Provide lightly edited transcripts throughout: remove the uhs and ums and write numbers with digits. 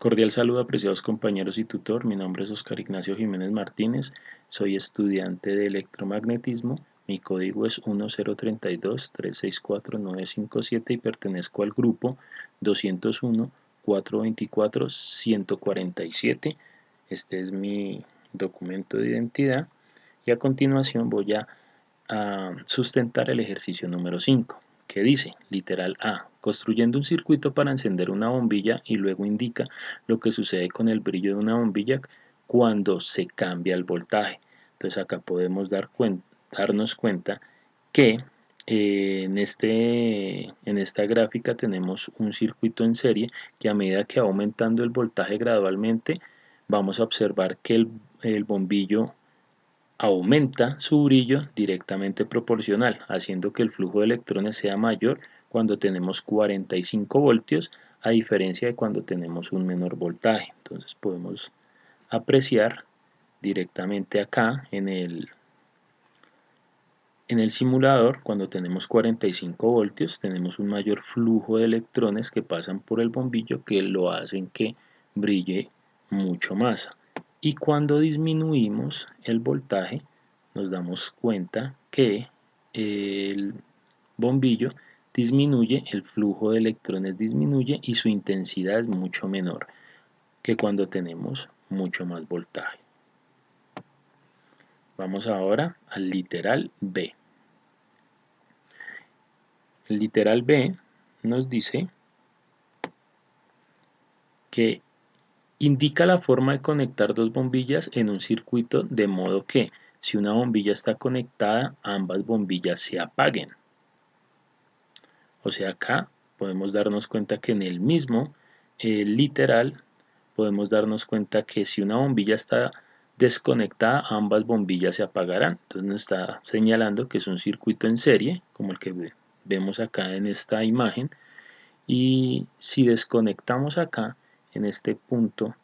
Cordial saludo, apreciados compañeros y tutor. Mi nombre es Oscar Ignacio Jiménez Martínez. Soy estudiante de electromagnetismo. Mi código es 1032-364-957 y pertenezco al grupo 201-424-147. Este es mi documento de identidad y a continuación voy a sustentar el ejercicio número 5, que dice, literal A, construyendo un circuito para encender una bombilla y luego indica lo que sucede con el brillo de una bombilla cuando se cambia el voltaje. Entonces acá podemos darnos cuenta que en esta gráfica tenemos un circuito en serie que a medida que va aumentando el voltaje gradualmente, vamos a observar que el bombillo aumenta su brillo directamente proporcional, haciendo que el flujo de electrones sea mayor cuando tenemos 45 voltios, a diferencia de cuando tenemos un menor voltaje. Entonces podemos apreciar directamente acá en el simulador, cuando tenemos 45 voltios, tenemos un mayor flujo de electrones que pasan por el bombillo que lo hacen que brille mucho más. Y cuando disminuimos el voltaje, nos damos cuenta que el bombillo disminuye, el flujo de electrones disminuye y su intensidad es mucho menor que cuando tenemos mucho más voltaje. Vamos ahora al literal B. El literal B nos dice que indica la forma de conectar dos bombillas en un circuito de modo que si una bombilla está conectada, ambas bombillas se apaguen. O sea, acá podemos darnos cuenta que en el mismo literal podemos darnos cuenta que si una bombilla está desconectada, ambas bombillas se apagarán. Entonces nos está señalando que es un circuito en serie, como el que vemos acá en esta imagen. Y si desconectamos acá, en este punto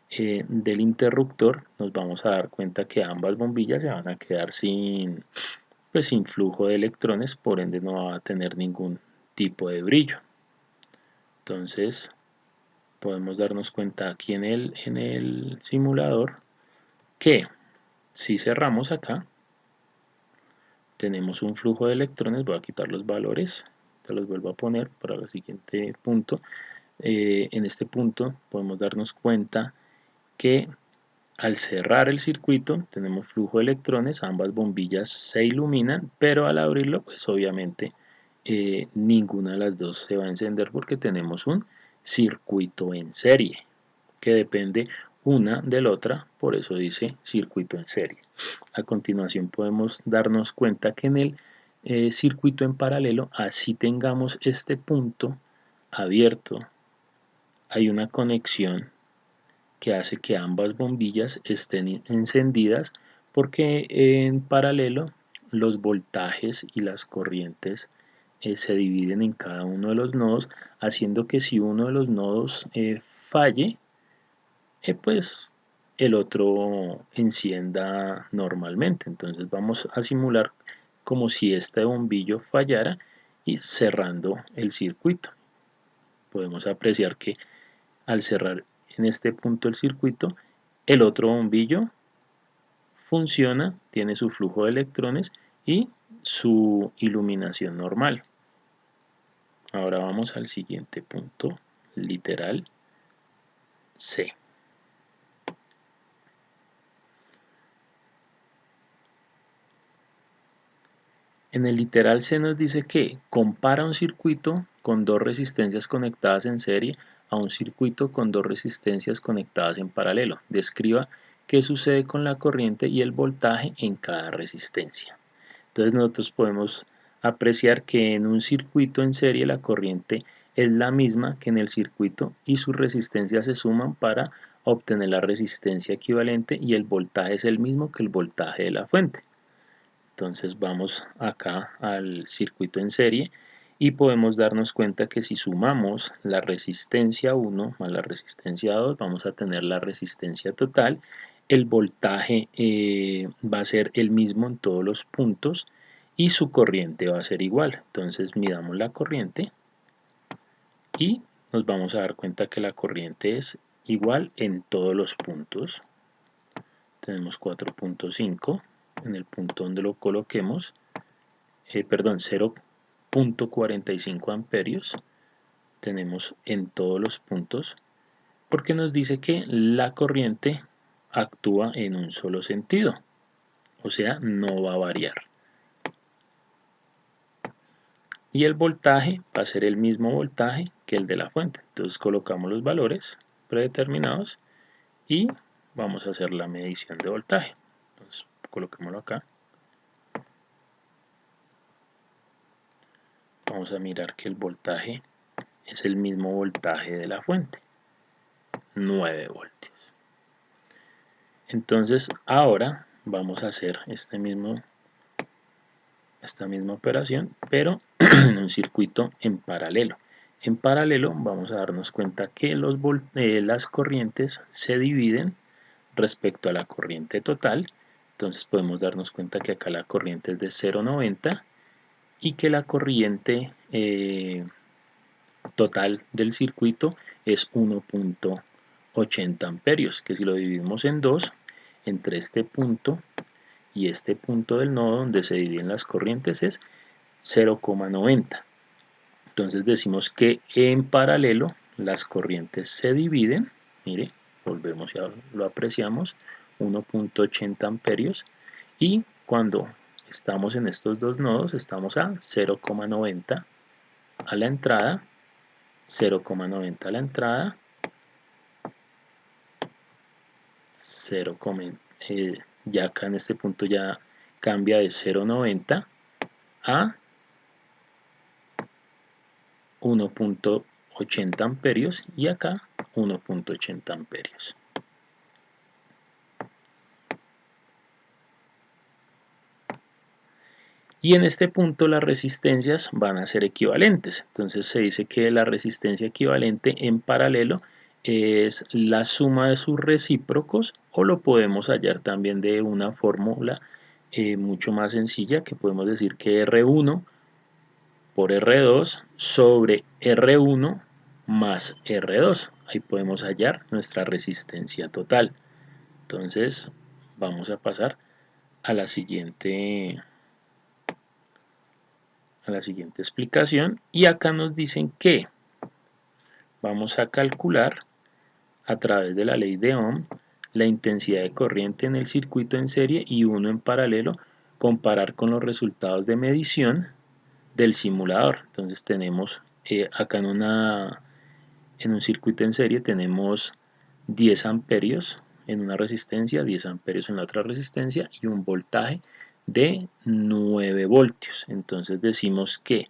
del interruptor, nos vamos a dar cuenta que ambas bombillas se van a quedar sin flujo de electrones, por ende no va a tener ningún tipo de brillo. Entonces podemos darnos cuenta aquí en el simulador que si cerramos acá, tenemos un flujo de electrones. Voy a quitar los valores, te los vuelvo a poner para el siguiente punto. En este punto podemos darnos cuenta que al cerrar el circuito tenemos flujo de electrones, ambas bombillas se iluminan, pero al abrirlo pues obviamente ninguna de las dos se va a encender porque tenemos un circuito en serie que depende una de la otra, por eso dice circuito en serie. A continuación podemos darnos cuenta que en el circuito en paralelo, así tengamos este punto abierto, hay una conexión que hace que ambas bombillas estén encendidas porque en paralelo los voltajes y las corrientes se dividen en cada uno de los nodos, haciendo que si uno de los nodos falle, pues el otro encienda normalmente. Entonces vamos a simular como si este bombillo fallara y cerrando el circuito. Podemos apreciar que al cerrar en este punto el circuito, el otro bombillo funciona, tiene su flujo de electrones y su iluminación normal. Ahora vamos al siguiente punto, literal C. En el literal C nos dice que compara un circuito con dos resistencias conectadas en serie a un circuito con dos resistencias conectadas en paralelo. Describa qué sucede con la corriente y el voltaje en cada resistencia. Entonces nosotros podemos apreciar que en un circuito en serie la corriente es la misma que en el circuito y sus resistencias se suman para obtener la resistencia equivalente y el voltaje es el mismo que el voltaje de la fuente. Entonces vamos acá al circuito en serie y podemos darnos cuenta que si sumamos la resistencia 1 más la resistencia 2 vamos a tener la resistencia total. El voltaje va a ser el mismo en todos los puntos y su corriente va a ser igual. Entonces midamos la corriente y nos vamos a dar cuenta que la corriente es igual en todos los puntos. Tenemos 4.5 en el punto donde lo coloquemos, 0.45 amperios tenemos en todos los puntos, porque nos dice que la corriente actúa en un solo sentido, o sea, no va a variar. Y el voltaje va a ser el mismo voltaje que el de la fuente. Entonces colocamos los valores predeterminados y vamos a hacer la medición de voltaje. Entonces coloquémoslo acá. Vamos a mirar que el voltaje es el mismo voltaje de la fuente, 9 voltios. Entonces ahora vamos a hacer esta misma operación, pero en un circuito en paralelo. En paralelo vamos a darnos cuenta que las corrientes se dividen respecto a la corriente total. Entonces podemos darnos cuenta que acá la corriente es de 0,90 y que la corriente total del circuito es 1.80 amperios, que si lo dividimos en dos, entre este punto y este punto del nodo donde se dividen las corrientes es 0,90. Entonces decimos que en paralelo las corrientes se dividen, mire, volvemos y lo apreciamos, 1.80 amperios, y cuando estamos en estos dos nodos estamos a 0,90 a la entrada, 0,90 a la entrada, 0, ya acá en este punto ya cambia de 0,90 a 1.80 amperios y acá 1.80 amperios. Y en este punto las resistencias van a ser equivalentes. Entonces se dice que la resistencia equivalente en paralelo es la suma de sus recíprocos, o lo podemos hallar también de una fórmula mucho más sencilla, que podemos decir que R1 por R2 sobre R1 más R2. Ahí podemos hallar nuestra resistencia total. Entonces vamos a pasar a la siguiente explicación, y acá nos dicen que vamos a calcular a través de la ley de Ohm la intensidad de corriente en el circuito en serie y uno en paralelo, comparar con los resultados de medición del simulador. Entonces tenemos acá en un circuito en serie tenemos 10 amperios en una resistencia, 10 amperios en la otra resistencia y un voltaje de 9 voltios. Entonces decimos que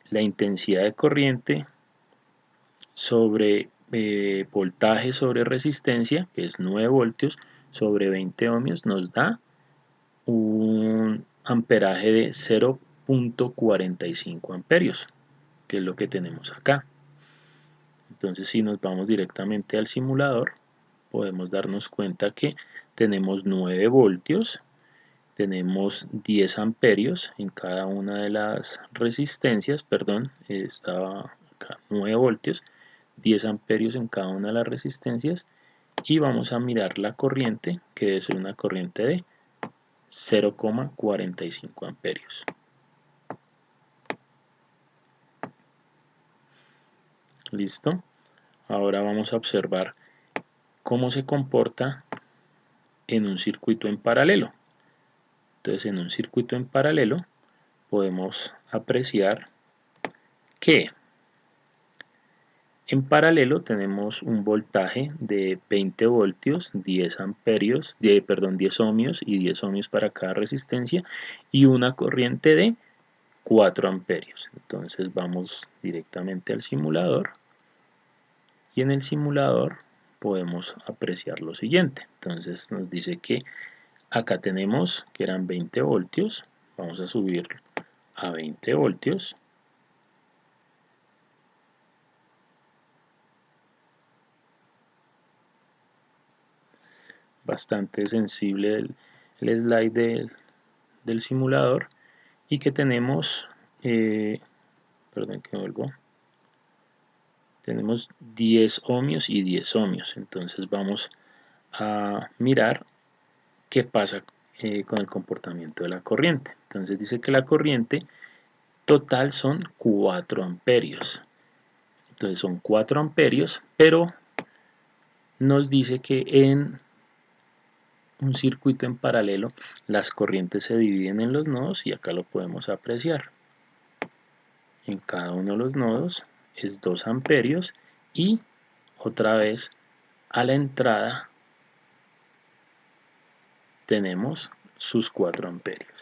la intensidad de corriente sobre voltaje sobre resistencia, que es 9 voltios, sobre 20 ohmios, nos da un amperaje de 0.45 amperios, que es lo que tenemos acá. Entonces, si nos vamos directamente al simulador, podemos darnos cuenta que tenemos 9 voltios, tenemos 10 amperios en cada una de las resistencias, perdón, estaba acá 9 voltios, 10 amperios en cada una de las resistencias, y vamos a mirar la corriente, que debe ser una corriente de 0,45 amperios. Listo. Ahora vamos a observar cómo se comporta en un circuito en paralelo. Entonces, en un circuito en paralelo podemos apreciar que en paralelo tenemos un voltaje de 20 voltios, 10 amperios, 10 ohmios y 10 ohmios para cada resistencia, y una corriente de 4 amperios. Entonces vamos directamente al simulador, y en el simulador podemos apreciar lo siguiente. Entonces nos dice que acá tenemos que eran 20 voltios, vamos a subir a 20 voltios, bastante sensible el slide del simulador, y que tenemos, perdón que vuelvo, tenemos 10 ohmios y 10 ohmios. Entonces vamos a mirar qué pasa con el comportamiento de la corriente. Entonces dice que la corriente total son 4 amperios. Entonces son 4 amperios, pero nos dice que en un circuito en paralelo las corrientes se dividen en los nodos y acá lo podemos apreciar. En cada uno de los nodos es 2 amperios y otra vez a la entrada tenemos sus 4 amperios.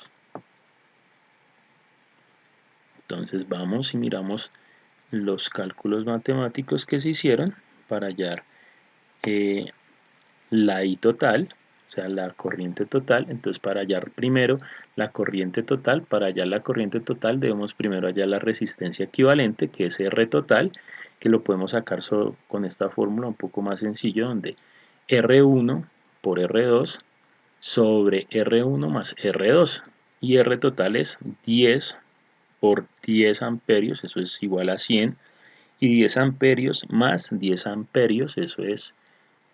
Entonces vamos y miramos los cálculos matemáticos que se hicieron para hallar la I total, o sea, la corriente total. Entonces para hallar primero la corriente total, para hallar la corriente total debemos primero hallar la resistencia equivalente, que es R total, que lo podemos sacar solo con esta fórmula un poco más sencillo, donde R1 por R2 sobre R1 más R2, y R total es 10 por 10 amperios, eso es igual a 100, y 10 amperios más 10 amperios, eso es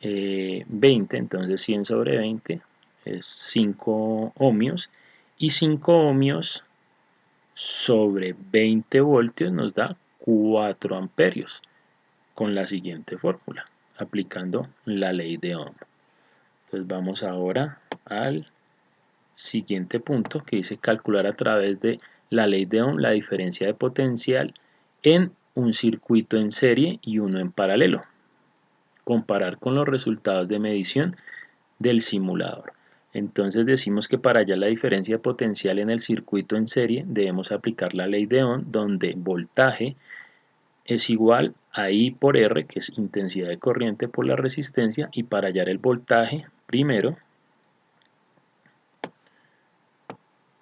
20, entonces 100 sobre 20 es 5 ohmios, y 5 ohmios sobre 20 voltios nos da 4 amperios, con la siguiente fórmula, aplicando la ley de Ohm. Entonces vamos ahora al siguiente punto que dice calcular a través de la ley de Ohm la diferencia de potencial en un circuito en serie y uno en paralelo. Comparar con los resultados de medición del simulador. Entonces decimos que para hallar la diferencia de potencial en el circuito en serie debemos aplicar la ley de Ohm, donde voltaje es igual a I por R, que es intensidad de corriente por la resistencia, y para hallar el voltaje primero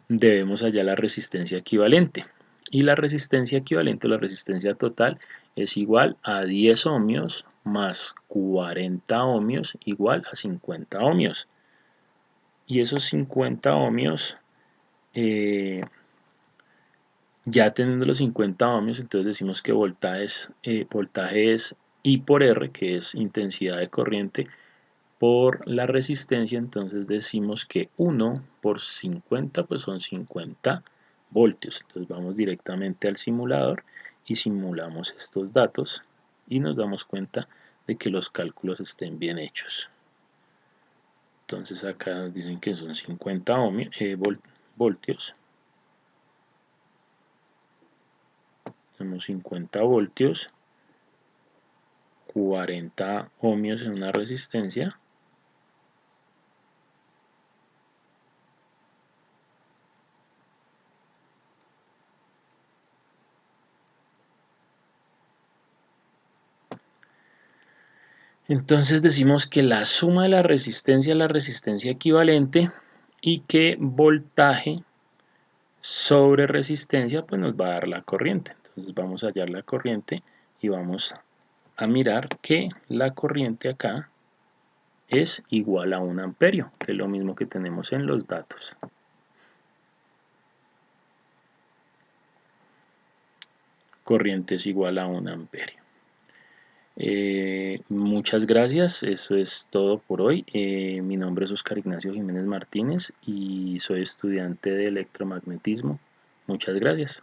debemos hallar la resistencia equivalente, y la resistencia equivalente, la resistencia total, es igual a 10 ohmios más 40 ohmios igual a 50 ohmios, y esos 50 ohmios, ya teniendo los 50 ohmios, entonces decimos que voltaje es I por R, que es intensidad de corriente por la resistencia. Entonces decimos que 1 por 50 pues son 50 voltios. Entonces vamos directamente al simulador y simulamos estos datos y nos damos cuenta de que los cálculos estén bien hechos. Entonces acá nos dicen que son 50 voltios. Tenemos 50 voltios, 40 ohmios en una resistencia, entonces decimos que la suma de la resistencia es la resistencia equivalente y que voltaje sobre resistencia pues nos va a dar la corriente. Entonces vamos a hallar la corriente y vamos a mirar que la corriente acá es igual a 1 amperio, que es lo mismo que tenemos en los datos. Corriente es igual a 1 amperio. Muchas gracias, eso es todo por hoy. Mi nombre es Oscar Ignacio Jiménez Martínez y soy estudiante de electromagnetismo. Muchas gracias.